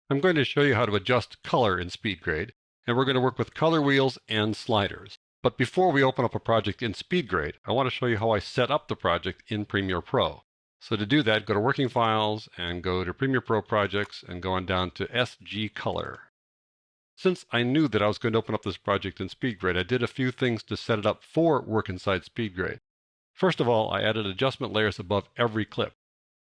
I'm going to show you how to adjust color in SpeedGrade, and we're going to work with color wheels and sliders. But before we open up a project in SpeedGrade, I want to show you how I set up the project in Premiere Pro. So to do that, go to Working Files and go to Premiere Pro Projects and go on down to SG Color. Since I knew that I was going to open up this project in SpeedGrade, I did a few things to set it up for work inside SpeedGrade. First of all, I added adjustment layers above every clip.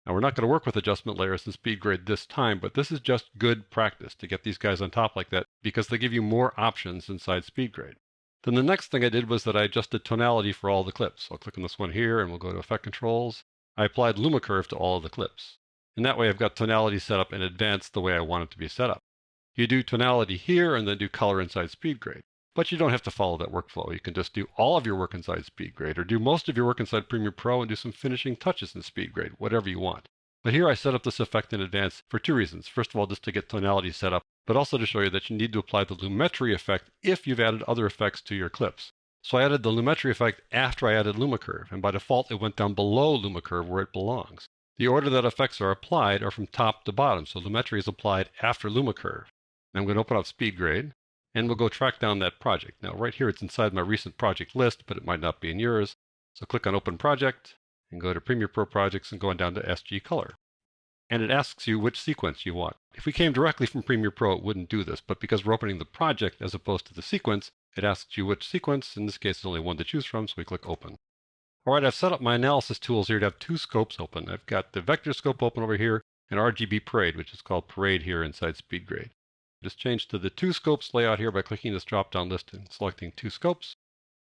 Now, we're not going to work with adjustment layers in SpeedGrade this time, but this is just good practice to get these guys on top like that because they give you more options inside SpeedGrade. Then the next thing I did was that I adjusted tonality for all the clips. So I'll click on this one here and we'll go to Effect Controls. I applied Luma Curve to all of the clips. And that way I've got tonality set up in advance the way I want it to be set up. You do tonality here and then do color inside SpeedGrade. But you don't have to follow that workflow. You can just do all of your work inside SpeedGrade or do most of your work inside Premiere Pro and do some finishing touches in SpeedGrade, whatever you want. But here I set up this effect in advance for two reasons. First of all, just to get tonality set up, but also to show you that you need to apply the Lumetri effect if you've added other effects to your clips. So I added the Lumetri effect after I added Luma Curve, and by default it went down below Luma Curve where it belongs. The order that effects are applied are from top to bottom, so Lumetri is applied after Luma Curve. And I'm going to open up SpeedGrade, and we'll go track down that project. Now right here it's inside my recent project list, but it might not be in yours. So click on Open Project, and go to Premiere Pro Projects and go on down to SG Color. And it asks you which sequence you want. If we came directly from Premiere Pro, it wouldn't do this, but because we're opening the project as opposed to the sequence, it asks you which sequence. In this case, there's only one to choose from, so we click Open. All right, I've set up my analysis tools here to have two scopes open. I've got the vector scope open over here and RGB Parade, which is called Parade here inside SpeedGrade. Just change to the two scopes layout here by clicking this drop-down list and selecting two scopes.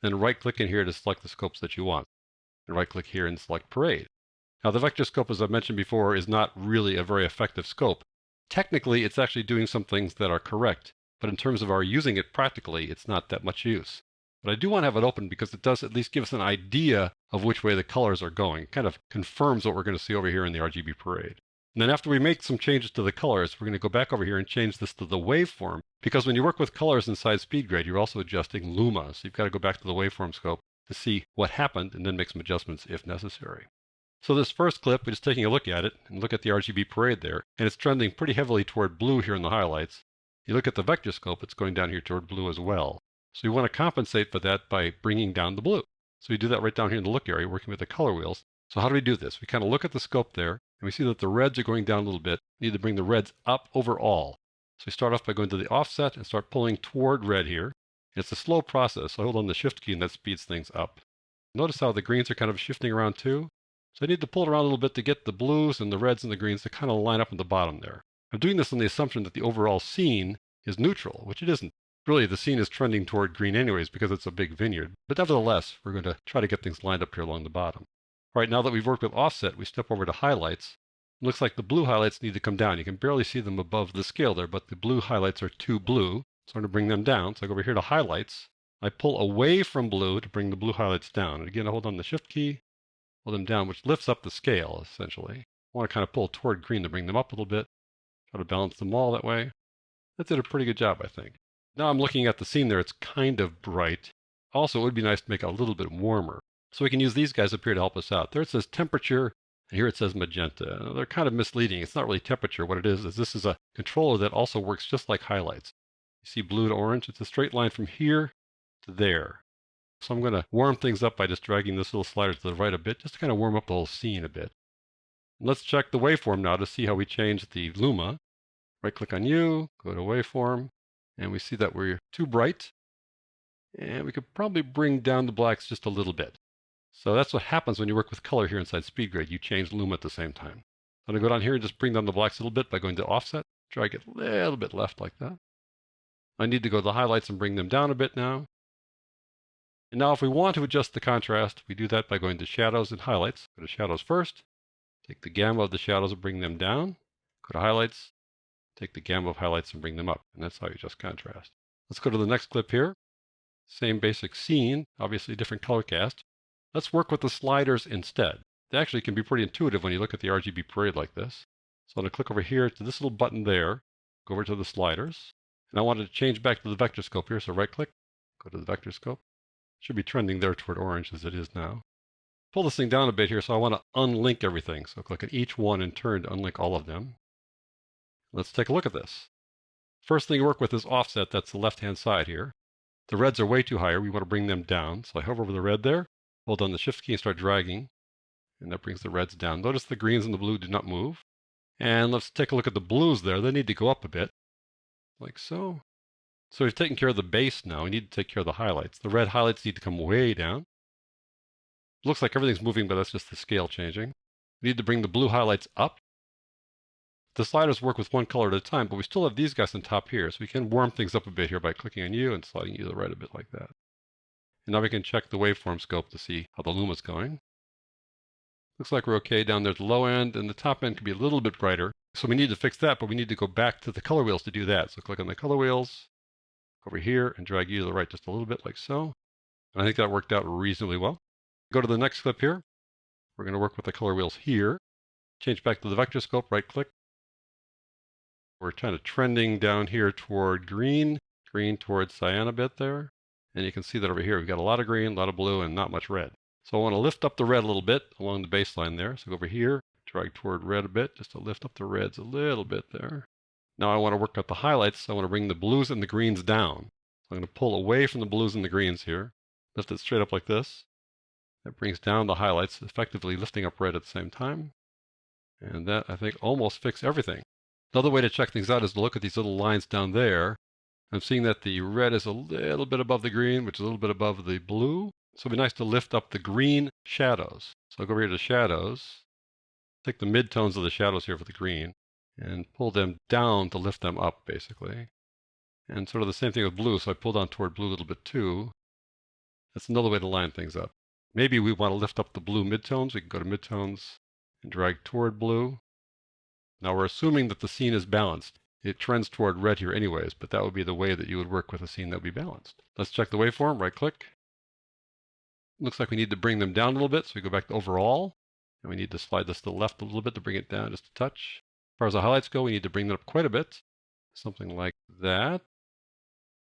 Then right-click in here to select the scopes that you want. And right-click here and select Parade. Now, the vector scope, as I mentioned before, is not really a very effective scope. Technically, it's actually doing some things that are correct, but in terms of our using it practically, it's not that much use. But I do want to have it open because it does at least give us an idea of which way the colors are going. It kind of confirms what we're going to see over here in the RGB Parade. And then after we make some changes to the colors, we're going to go back over here and change this to the waveform, because when you work with colors inside SpeedGrade, you're also adjusting Luma. So you've got to go back to the waveform scope to see what happened and then make some adjustments if necessary. So this first clip, we're just taking a look at it and look at the RGB Parade there, and it's trending pretty heavily toward blue here in the highlights. You look at the vector scope, it's going down here toward blue as well. So you want to compensate for that by bringing down the blue. So we do that right down here in the look area, working with the color wheels. So how do we do this? We kind of look at the scope there, and we see that the reds are going down a little bit. We need to bring the reds up overall. So we start off by going to the offset and start pulling toward red here. It's a slow process, so I hold on the shift key and that speeds things up. Notice how the greens are kind of shifting around too. So I need to pull it around a little bit to get the blues and the reds and the greens to kind of line up in the bottom there. I'm doing this on the assumption that the overall scene is neutral, which it isn't. Really, the scene is trending toward green anyways because it's a big vineyard. But nevertheless, we're going to try to get things lined up here along the bottom. All right, now that we've worked with offset, we step over to highlights. It looks like the blue highlights need to come down. You can barely see them above the scale there, but the blue highlights are too blue. So I'm going to bring them down. So I go over here to highlights. I pull away from blue to bring the blue highlights down. And again, I hold on the shift key. Pull them down, which lifts up the scale, essentially. I want to kind of pull toward green to bring them up a little bit. Try to balance them all that way. That did a pretty good job, I think. Now I'm looking at the scene there. It's kind of bright. Also, it would be nice to make it a little bit warmer. So we can use these guys up here to help us out. There it says temperature, and here it says magenta. They're kind of misleading. It's not really temperature. What it is this is a controller that also works just like highlights. You see blue to orange? It's a straight line from here to there. So I'm going to warm things up by just dragging this little slider to the right a bit, just to kind of warm up the whole scene a bit. Let's check the waveform now to see how we change the Luma. Right-click on U, go to Waveform, and we see that we're too bright. And we could probably bring down the blacks just a little bit. So that's what happens when you work with color here inside SpeedGrade. You change Luma at the same time. I'm going to go down here and just bring down the blacks a little bit by going to Offset. Drag it a little bit left like that. I need to go to the highlights and bring them down a bit now. And now if we want to adjust the contrast, we do that by going to Shadows and Highlights. Go to Shadows first. Take the gamma of the shadows and bring them down. Go to Highlights. Take the gamma of highlights and bring them up. And that's how you adjust contrast. Let's go to the next clip here. Same basic scene, obviously different color cast. Let's work with the sliders instead. They actually can be pretty intuitive when you look at the RGB Parade like this. So I'm going to click over here to this little button there. Go over to the sliders. And I wanted to change back to the vector scope here. So right click, go to the vector scope. Should be trending there toward orange as it is now. Pull this thing down a bit here, so I want to unlink everything. So click on each one in turn to unlink all of them. Let's take a look at this. First thing to work with is offset. That's the left-hand side here. The reds are way too high. We want to bring them down. So I hover over the red there, hold down the shift key and start dragging. And that brings the reds down. Notice the greens and the blue do not move. And let's take a look at the blues there. They need to go up a bit, like so. So we've taken care of the base now. We need to take care of the highlights. The red highlights need to come way down. Looks like everything's moving, but that's just the scale changing. We need to bring the blue highlights up. The sliders work with one color at a time, but we still have these guys on top here, so we can warm things up a bit here by clicking on you and sliding you to the right a bit like that. And now we can check the waveform scope to see how the luma's going. Looks like we're okay down there at the low end, and the top end could be a little bit brighter. So we need to fix that, but we need to go back to the color wheels to do that. So click on the color wheels over here and drag you to the right just a little bit like so. And I think that worked out reasonably well. Go to the next clip here. We're going to work with the color wheels here. Change back to the vector scope, right click. We're kind of trending down here toward green towards cyan a bit there. And you can see that over here we've got a lot of green, a lot of blue, and not much red. So I want to lift up the red a little bit along the baseline there. So go over here, drag toward red a bit, just to lift up the reds a little bit there. Now I want to work out the highlights. So I want to bring the blues and the greens down. So I'm going to pull away from the blues and the greens here. Lift it straight up like this. That brings down the highlights, effectively lifting up red at the same time. And that, I think, almost fixed everything. Another way to check things out is to look at these little lines down there. I'm seeing that the red is a little bit above the green, which is a little bit above the blue. So it'd be nice to lift up the green shadows. So I'll go over here to shadows, take the midtones of the shadows here for the green, and pull them down to lift them up, basically. And sort of the same thing with blue, so I pull down toward blue a little bit too. That's another way to line things up. Maybe we want to lift up the blue midtones. We can go to midtones and drag toward blue. Now we're assuming that the scene is balanced. It trends toward red here anyways, but that would be the way that you would work with a scene that would be balanced. Let's check the waveform, right click. Looks like we need to bring them down a little bit, so we go back to overall. And we need to slide this to the left a little bit to bring it down just a touch. As far as the highlights go, we need to bring them up quite a bit. Something like that.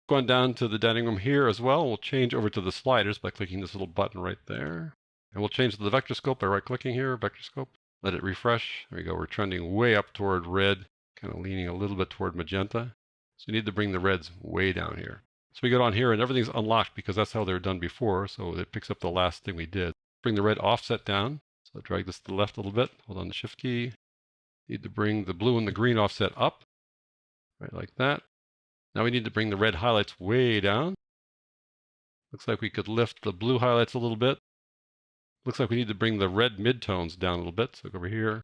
Going down to the dining room here as well, we'll change over to the sliders by clicking this little button right there. And we'll change to the vector scope by right-clicking here, vector scope. Let it refresh. There we go. We're trending way up toward red, kind of leaning a little bit toward magenta. So we need to bring the reds way down here. So we go down here and everything's unlocked because that's how they were done before. So it picks up the last thing we did. Bring the red offset down. So drag this to the left a little bit. Hold on the shift key. Need to bring the blue and the green offset up. Right like that. Now we need to bring the red highlights way down. Looks like we could lift the blue highlights a little bit. Looks like we need to bring the red midtones down a little bit. So go over here.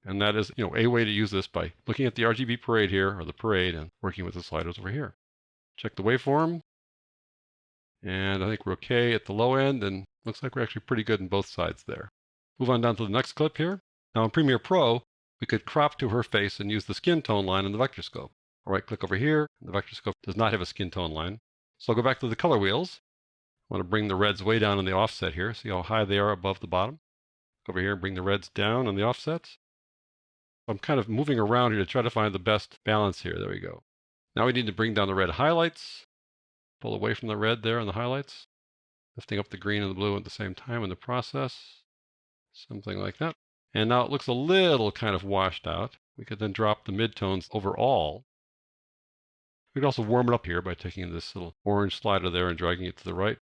And that is, a way to use this by looking at the RGB parade here, or the parade, and working with the sliders over here. Check the waveform. And I think we're okay at the low end, and looks like we're actually pretty good in both sides there. Move on down to the next clip here. Now in Premiere Pro, we could crop to her face and use the skin tone line in the vector scope. I'll right click over here. The vector scope does not have a skin tone line. So I'll go back to the color wheels. I want to bring the reds way down in the offset here. See how high they are above the bottom? Go over here and bring the reds down on the offsets. I'm kind of moving around here to try to find the best balance here. There we go. Now we need to bring down the red highlights. Pull away from the red there on the highlights. Lifting up the green and the blue at the same time in the process. Something like that. And now it looks a little kind of washed out. We could then drop the midtones overall. We could also warm it up here by taking this little orange slider there and dragging it to the right.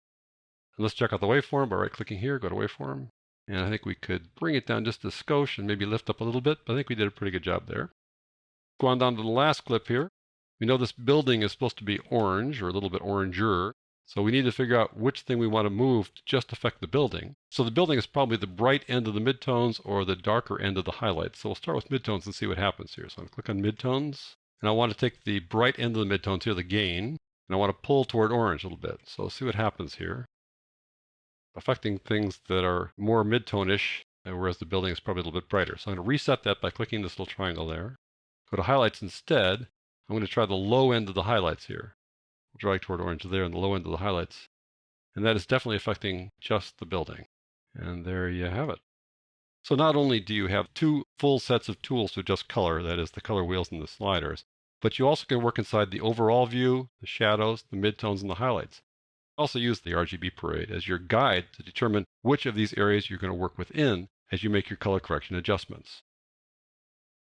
And let's check out the waveform by right-clicking here, go to waveform. And I think we could bring it down just a skosh and maybe lift up a little bit, but I think we did a pretty good job there. Go on down to the last clip here. We know this building is supposed to be orange, or a little bit oranger. So we need to figure out which thing we want to move to just affect the building. So the building is probably the bright end of the midtones or the darker end of the highlights. So we'll start with midtones and see what happens here. So I'm going to click on midtones. And I want to take the bright end of the midtones here, the gain, and I want to pull toward orange a little bit. So let's see what happens here. Affecting things that are more mid-tone-ish, whereas the building is probably a little bit brighter. So I'm going to reset that by clicking this little triangle there. Go to highlights instead. I'm going to try the low end of the highlights here. We'll drag toward orange there and the low end of the highlights. And that is definitely affecting just the building. And there you have it. So not only do you have two full sets of tools to adjust color, that is the color wheels and the sliders, but you also can work inside the overall view, the shadows, the midtones, and the highlights. Also use the RGB parade as your guide to determine which of these areas you're going to work within as you make your color correction adjustments.